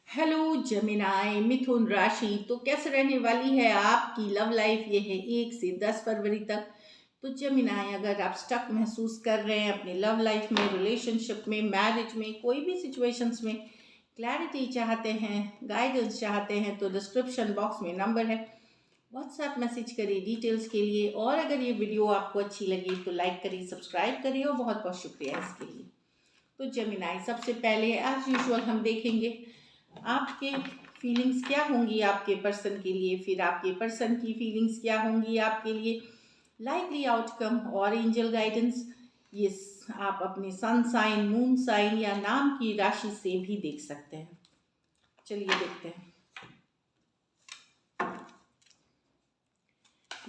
Hello Gemini मिथुन राशि। तो कैसे रहने वाली है आपकी लव लाइफ? ये है 1 से 10 फरवरी तक। तो जेमिनाई, अगर आप स्टक महसूस कर रहे हैं अपनी लव लाइफ में, रिलेशनशिप में, मैरिज में, कोई भी सिचुएशंस में क्लैरिटी चाहते हैं, गाइडेंस चाहते हैं, तो डिस्क्रिप्शन बॉक्स में नंबर है, व्हाट्सएप मैसेज करिए डिटेल्स के लिए। और अगर ये वीडियो आपको अच्छी लगी तो लाइक करिए, सब्सक्राइब करिए, और बहुत बहुत शुक्रिया इसके लिए। तो जेमिनाई, सबसे पहले एज यूजुअल हम देखेंगे आपके फीलिंग्स क्या होंगी आपके पर्सन के लिए, फिर आपके पर्सन की फीलिंग्स क्या होंगी आपके लिए, लाइकली आउटकम और एंजल गाइडेंस। ये आप अपने सन साइन, मून साइन या नाम की राशि से भी देख सकते हैं। चलिए देखते हैं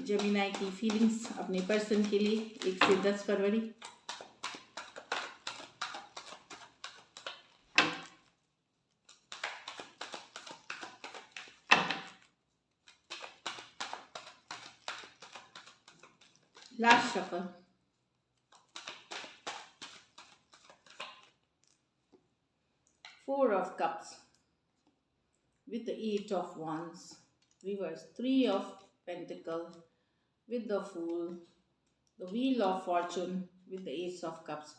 जेमिनाई की फीलिंग्स अपने पर्सन के लिए 1 से 10 फरवरी। Last shuffle. 4 of Cups with the 8 of Wands, reverse 3 of Pentacles with the Fool, the Wheel of Fortune with the Ace of Cups।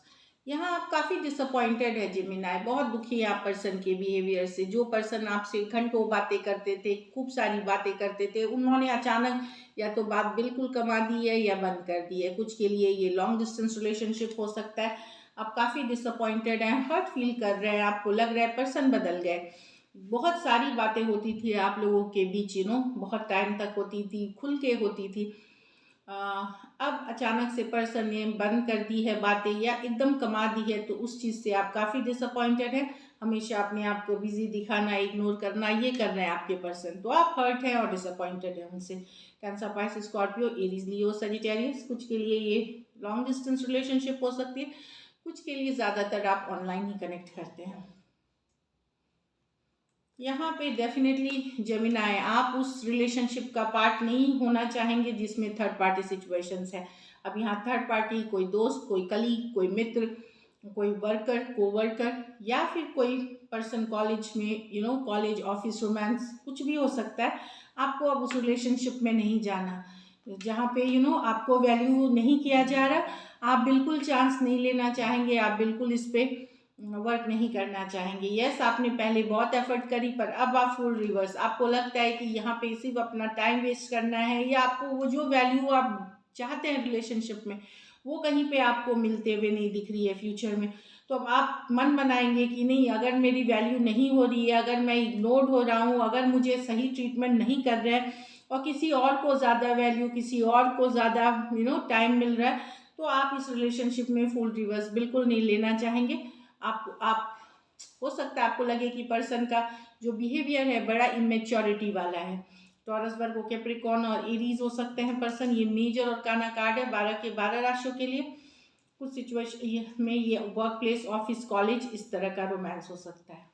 यहाँ आप काफ़ी डिसअपॉइंटेड है जेमिनाई, बहुत दुखी है आप पर्सन के बिहेवियर से। जो पर्सन आपसे घंटों बातें करते थे, खूब सारी बातें करते थे, उन्होंने अचानक या तो बात बिल्कुल कमा दी है या बंद कर दी है। कुछ के लिए ये लॉन्ग डिस्टेंस रिलेशनशिप हो सकता है। आप काफ़ी डिसअपॉइंटेड हैं, हर्ट फील कर रहे हैं, आपको लग रहा है पर्सन बदल गए। बहुत सारी बातें होती थी आप लोगों के बीच, बहुत टाइम तक होती थी, खुल के होती थी। अब अचानक से पर्सन ने बंद कर दी है बातें या एकदम कमा दी है, तो उस चीज़ से आप काफ़ी डिसअपॉइंटेड हैं। हमेशा अपने आप को बिजी दिखाना, इग्नोर करना, ये कर रहे हैं आपके पर्सन, तो आप हर्ट हैं और डिसअपॉइंटेड हैं उनसे। कैंसर, पाइसेस, स्कॉर्पियो, एरीज, लियो, सजिटेरियस। कुछ के लिए ये लॉन्ग डिस्टेंस रिलेशनशिप हो सकती है, कुछ के लिए ज़्यादातर आप ऑनलाइन ही कनेक्ट करते हैं। यहाँ पे डेफिनेटली जेमिनाई, आप उस रिलेशनशिप का पार्ट नहीं होना चाहेंगे जिसमें थर्ड पार्टी सिचुएशंस है। अब यहाँ थर्ड पार्टी कोई दोस्त, कोई कलीग, कोई मित्र, कोई वर्कर, कोवर्कर, या फिर कोई पर्सन कॉलेज में, कॉलेज ऑफिस रोमांस, कुछ भी हो सकता है। आपको अब उस रिलेशनशिप में नहीं जाना जहाँ पे आपको वैल्यू नहीं किया जा रहा। आप बिल्कुल चांस नहीं लेना चाहेंगे, आप बिल्कुल इस पे वर्क नहीं करना चाहेंगे। यस, आपने पहले बहुत एफर्ट करी, पर अब आप फुल रिवर्स। आपको लगता है कि यहाँ पे सिर्फ अपना टाइम वेस्ट करना है, या आपको वो जो वैल्यू आप चाहते हैं रिलेशनशिप में, वो कहीं पे आपको मिलते हुए नहीं दिख रही है फ्यूचर में। तो अब आप मन बनाएंगे कि नहीं, अगर मेरी वैल्यू नहीं हो रही है, अगर मैं इग्नोर्ड हो रहा हूँ, अगर मुझे सही ट्रीटमेंट नहीं कर रहे हैं, और किसी और को ज़्यादा वैल्यू, किसी और को ज़्यादा टाइम मिल रहा है, तो आप इस रिलेशनशिप में फुल रिवर्स बिल्कुल नहीं लेना चाहेंगे। आप हो सकता है आपको लगे कि पर्सन का जो बिहेवियर है बड़ा इमेच्योरिटी वाला है। टॉरस, वर्गो, कैप्रिकॉर्न और एरीज हो सकते हैं पर्सन। ये मेजर और काना कार्ड है 12 के 12 राशियों के लिए। कुछ सिचुएशन में ये वर्क प्लेस, ऑफिस, कॉलेज, इस तरह का रोमांस हो सकता है।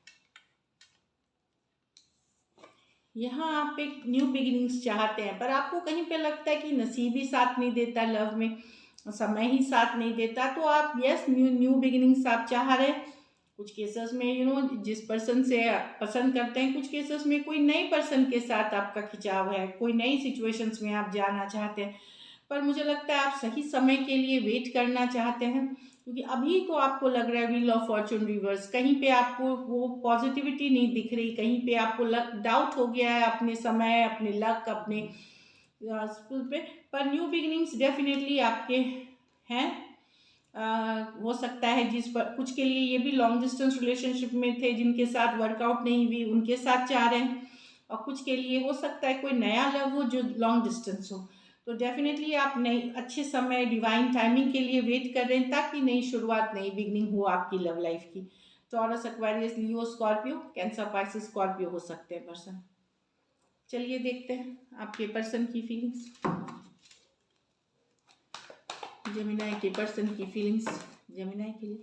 यहाँ आप एक न्यू बिगिनिंग्स चाहते हैं, पर आपको कहीं पे लगता है कि नसीब ही साथ नहीं देता, लव में समय ही साथ नहीं देता। तो आप यस, न्यू न्यू बिगिनिंग्स आप चाह रहे हैं। कुछ केसेस में जिस पर्सन से आप पसंद करते हैं, कुछ केसेस में कोई नए पर्सन के साथ आपका खिंचाव है, कोई नई सिचुएशंस में आप जाना चाहते हैं। पर मुझे लगता है आप सही समय के लिए वेट करना चाहते हैं, क्योंकि अभी तो आपको लग रहा है व्हील ऑफ फॉर्चून रिवर्स। कहीं पे आपको वो पॉजिटिविटी नहीं दिख रही, कहीं पे आपको डाउट हो गया है अपने समय, अपने लक, अपने पे। पर न्यू बिगिनिंग्स डेफिनेटली आपके हैं। हो सकता है जिस पर कुछ के लिए ये भी लॉन्ग डिस्टेंस रिलेशनशिप में थे, जिनके साथ वर्कआउट नहीं हुई, उनके साथ चाह रहे हैं। और कुछ के लिए हो सकता है कोई नया लव हो जो लॉन्ग डिस्टेंस हो। तो डेफिनेटली आप नई अच्छे समय, डिवाइन टाइमिंग के लिए वेट कर रहे हैं, ताकि नई शुरुआत, नई बिगनिंग हो आपकी लव लाइफ की। टॉरस, एक्वेरियस, लियो, स्कॉर्पियो, कैंसर, पाइसेस, स्कॉर्पियो हो सकते हैं पर्सन। चलिए देखते हैं आपके पर्सन की फीलिंग्स, जेमिनाई के पर्सन की फीलिंग्स जेमिनाई के लिए।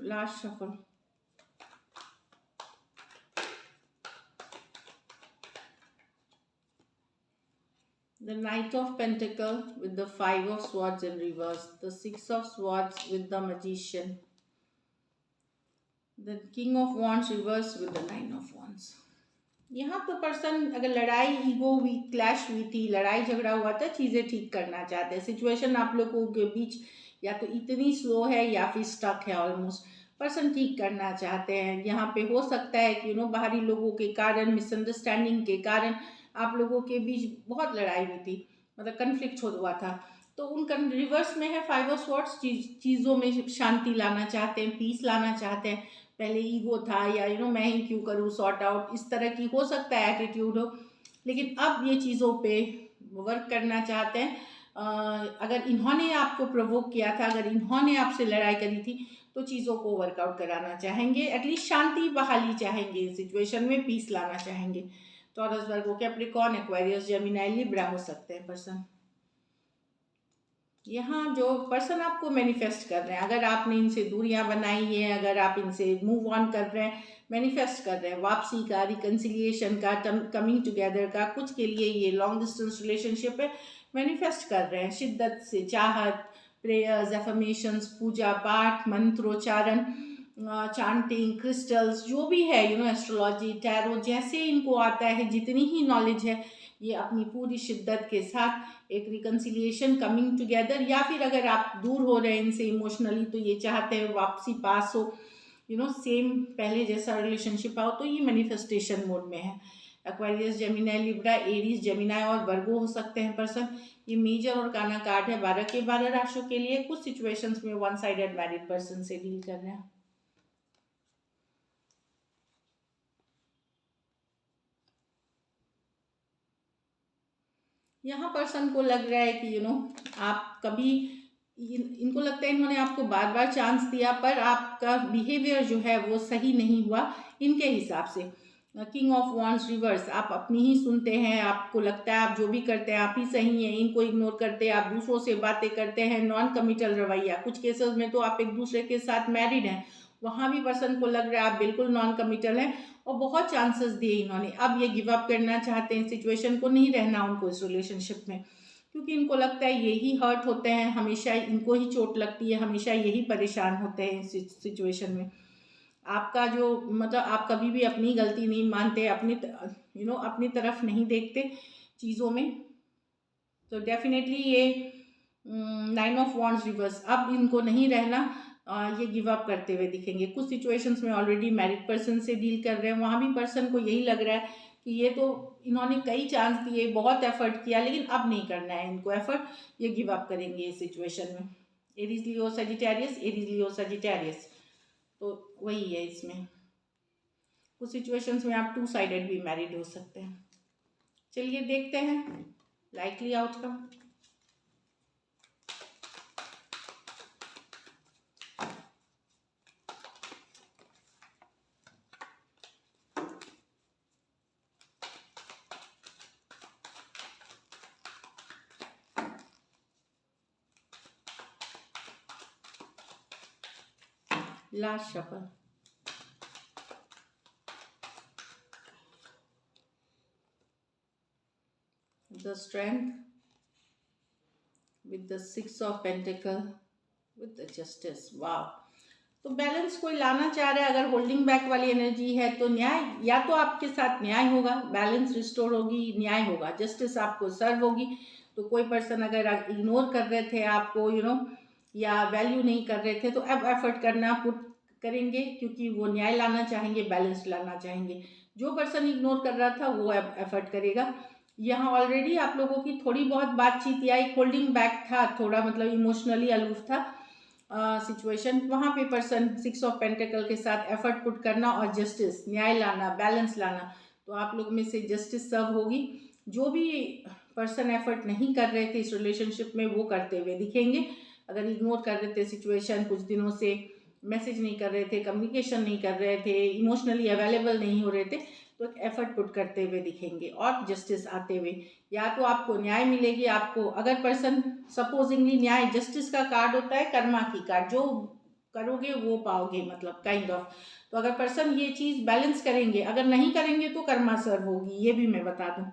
Last shuffle. The Knight of Pentacle with the Five of Swords in reverse, the Six of Swords with the Magician, the King of Wands reverse with the Nine of Wands. यहाँ तो person अगर लड़ाई ego हुई, clash हुई थी, लड़ाई झगड़ा हुआ था, चीज़ें ठीक करना चाहते हैं। सिचुएशन आप लोगों के बीच या तो इतनी स्लो है या फिर स्टक है ऑलमोस्ट, पर्सन ठीक करना चाहते हैं। यहाँ पे हो सकता है कि बाहरी लोगों के कारण, मिसअंडरस्टैंडिंग के कारण आप लोगों के बीच बहुत लड़ाई हुई थी, मतलब कन्फ्लिक्ट हुआ था। तो उनका रिवर्स में है फाइव ऑफ स्वॉर्ड्स, चीज़ों में शांति लाना चाहते हैं, पीस लाना चाहते हैं। पहले ईगो था या मैं ही क्यों करूँ, सॉर्ट आउट, इस तरह की हो सकता है एटीट्यूड हो, लेकिन अब ये चीज़ों पे वर्क करना चाहते हैं। अगर इन्होंने आपको प्रोवोक किया था, अगर इन्होंने आपसे लड़ाई करी थी, तो चीज़ों को वर्कआउट कराना चाहेंगे, एटलीस्ट शांति बहाली चाहेंगे, सिचुएशन में पीस लाना चाहेंगे। टॉरस, वर्गो, कैप्रिकॉर्न, एक्वेरियस, जेमिनाई, लिब्रा हो सकते हैं पर्सन। यहाँ जो पर्सन आपको मैनिफेस्ट कर रहे हैं, अगर आपने इनसे दूरियां बनाई है, अगर आप इनसे मूव ऑन कर रहे हैं, मैनिफेस्ट कर रहे हैं वापसी का, रिकन्सिलिएशन का, कमिंग टुगेदर का, कुछ के लिए ये लॉन्ग डिस्टेंस रिलेशनशिप है, मैनिफेस्ट कर रहे हैं शिद्दत से, चाहत, प्रेयर्स, एफर्मेशंस, पूजा पाठ, मंत्रोच्चारण, चांटिंग, क्रिस्टल्स, जो भी है एस्ट्रोलॉजी, टैरो, जैसे इनको आता है, जितनी ही नॉलेज है, ये अपनी पूरी शिद्दत के साथ एक रिकन्सिलिएशन, कमिंग टुगेदर, या फिर अगर आप दूर हो रहे हैं इनसे इमोशनली, तो ये चाहते हैं वापसी पास हो, सेम पहले जैसा रिलेशनशिप आओ, तो ये मैनिफेस्टेशन मोड में है। Aquarius, Gemini, Libra, Aries, Gemini और वर्गो हो सकते हैं पर्सन। ये मेजर और काना कार्ड है 12 के 12 राशियों के लिए। कुछ सिचुएशंस में वन साइडेड मैरिड पर्सन से डील कर रहे हैं। यहाँ पर्सन को लग रहा है कि आप कभी इनको लगता है इन्होंने आपको बार बार चांस दिया, पर आपका बिहेवियर जो है वो सही नहीं हुआ इनके हिसाब से। किंग ऑफ वॉन्ड्स रिवर्स, आप अपनी ही सुनते हैं, आपको लगता है आप जो भी करते हैं आप ही सही हैं, इनको इग्नोर करते हैं, आप दूसरों से बातें करते हैं, नॉन कमिटल रवैया। कुछ केसेस में तो आप एक दूसरे के साथ मैरिड हैं, वहाँ भी पर्सन को लग रहा है आप बिल्कुल नॉन कमिटल हैं, और बहुत चांसेस दिए इन्होंने, अब ये गिव अप करना चाहते हैं, सिचुएशन को नहीं रहना उनको इस रिलेशनशिप में, क्योंकि इनको लगता है यही हर्ट होते हैं, हमेशा इनको ही चोट लगती है, हमेशा यही परेशान होते हैं इस सिचुएशन में। आपका जो मतलब आप कभी भी अपनी गलती नहीं मानते, अपनी तरफ नहीं देखते चीज़ों में, तो डेफिनेटली ये 9 ऑफ वॉन्ड्स रिवर्स, अब इनको नहीं रहना, ये गिव अप करते हुए दिखेंगे। कुछ सिचुएशंस में ऑलरेडी मैरिड पर्सन से डील कर रहे हैं, वहाँ भी पर्सन को यही लग रहा है कि ये तो इन्होंने कई चांस दिए, बहुत एफर्ट किया, लेकिन अब नहीं करना है इनको एफर्ट, ये गिव अप करेंगे इस सिचुएशन में। एरीज, लियो, सजिटेरियस, एरीज, लियो, सजिटेरियस, तो वही है इसमें। कुछ सिचुएशंस में आप टू साइडेड भी मैरिड हो सकते हैं। चलिए देखते हैं likely outcome. Last shuffle, the strength with the 6 of pentacle with the justice। वाह, तो बैलेंस कोई लाना चाह रहा है, अगर होल्डिंग बैक वाली एनर्जी है तो न्याय, या तो आपके साथ न्याय होगा, बैलेंस रिस्टोर होगी, न्याय होगा, जस्टिस आपको सर्व होगी। तो कोई पर्सन अगर इग्नोर कर रहे थे आपको या वैल्यू नहीं कर रहे थे, तो अब एफर्ट करना पुट करेंगे, क्योंकि वो न्याय लाना चाहेंगे, बैलेंस लाना चाहेंगे। जो पर्सन इग्नोर कर रहा था वो अब एफर्ट करेगा। यहाँ ऑलरेडी आप लोगों की थोड़ी बहुत बातचीत या एक होल्डिंग बैक था, थोड़ा मतलब इमोशनली अलूफ था सिचुएशन, वहाँ पे पर्सन 6 ऑफ पेंटिकल के साथ एफर्ट पुट करना और जस्टिस, न्याय लाना, बैलेंस लाना, तो आप लोग में से जस्टिस सर्व होगी। जो भी पर्सन एफर्ट नहीं कर रहे थे इस रिलेशनशिप में, वो करते हुए दिखेंगे। अगर इग्नोर कर रहे थे सिचुएशन, कुछ दिनों से मैसेज नहीं कर रहे थे, कम्युनिकेशन नहीं कर रहे थे, इमोशनली अवेलेबल नहीं हो रहे थे, तो एक एफर्ट पुट करते हुए दिखेंगे और जस्टिस आते हुए। या तो आपको न्याय मिलेगी, आपको अगर पर्सन सपोजिंगली न्याय, जस्टिस का कार्ड होता है कर्मा की कार्ड, जो करोगे वो पाओगे, मतलब काइंड ऑफ। तो अगर पर्सन ये चीज़ बैलेंस करेंगे, अगर नहीं करेंगे तो कर्मा सर्व होगी, ये भी मैं बता दूं।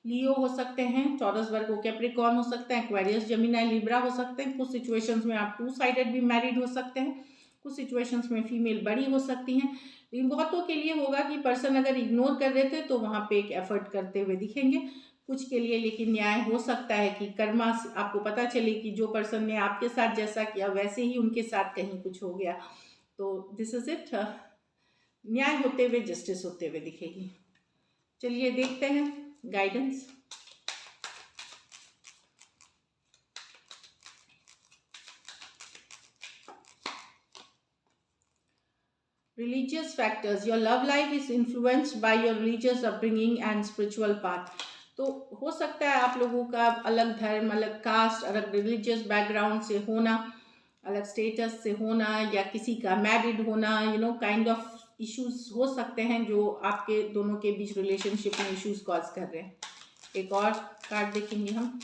लियो हो सकते हैं, टॉरस वर्गो कैप्रिकॉर्न हो सकते हैं, एक्वेरियस जेमिनी लिब्रा हो सकते हैं। कुछ सिचुएशंस में आप 2 साइडेड भी मैरिड हो सकते हैं, कुछ सिचुएशंस में फीमेल बड़ी हो सकती हैं। लेकिन बहुतों के लिए होगा कि पर्सन अगर इग्नोर कर रहे थे तो वहाँ पे एक एफर्ट करते हुए दिखेंगे। कुछ के लिए लेकिन न्याय हो सकता है कि कर्मा आपको पता चले कि जो पर्सन ने आपके साथ जैसा किया वैसे ही उनके साथ कहीं कुछ हो गया। तो दिस इज इट, न्याय होते हुए, जस्टिस होते हुए दिखेगी। चलिए देखते हैं guidance. Religious factors. Your love life is influenced by your religious upbringing and spiritual path. तो हो सकता है आप लोगों का अलग धर्म, अलग कास्ट, अलग रिलीजियस बैकग्राउंड से होना, अलग स्टेटस से होना, या किसी का मैरिड होना, काइंड ऑफ इश्यूज हो सकते हैं जो आपके दोनों के बीच रिलेशनशिप में इश्यूज कॉज कर रहे हैं। एक और कार्ड देखेंगे हम,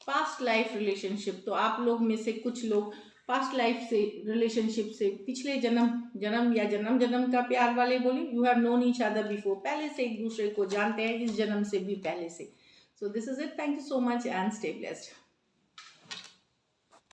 पास्ट लाइफ रिलेशनशिप। तो आप लोग में से कुछ लोग पास्ट लाइफ से रिलेशनशिप से पिछले जन्म या जन्म का प्यार वाले बोले, you have known each other before, पहले से एक दूसरे को जानते हैं, इस जन्म से भी पहले से। So this is it, thank you so much and stay blessed.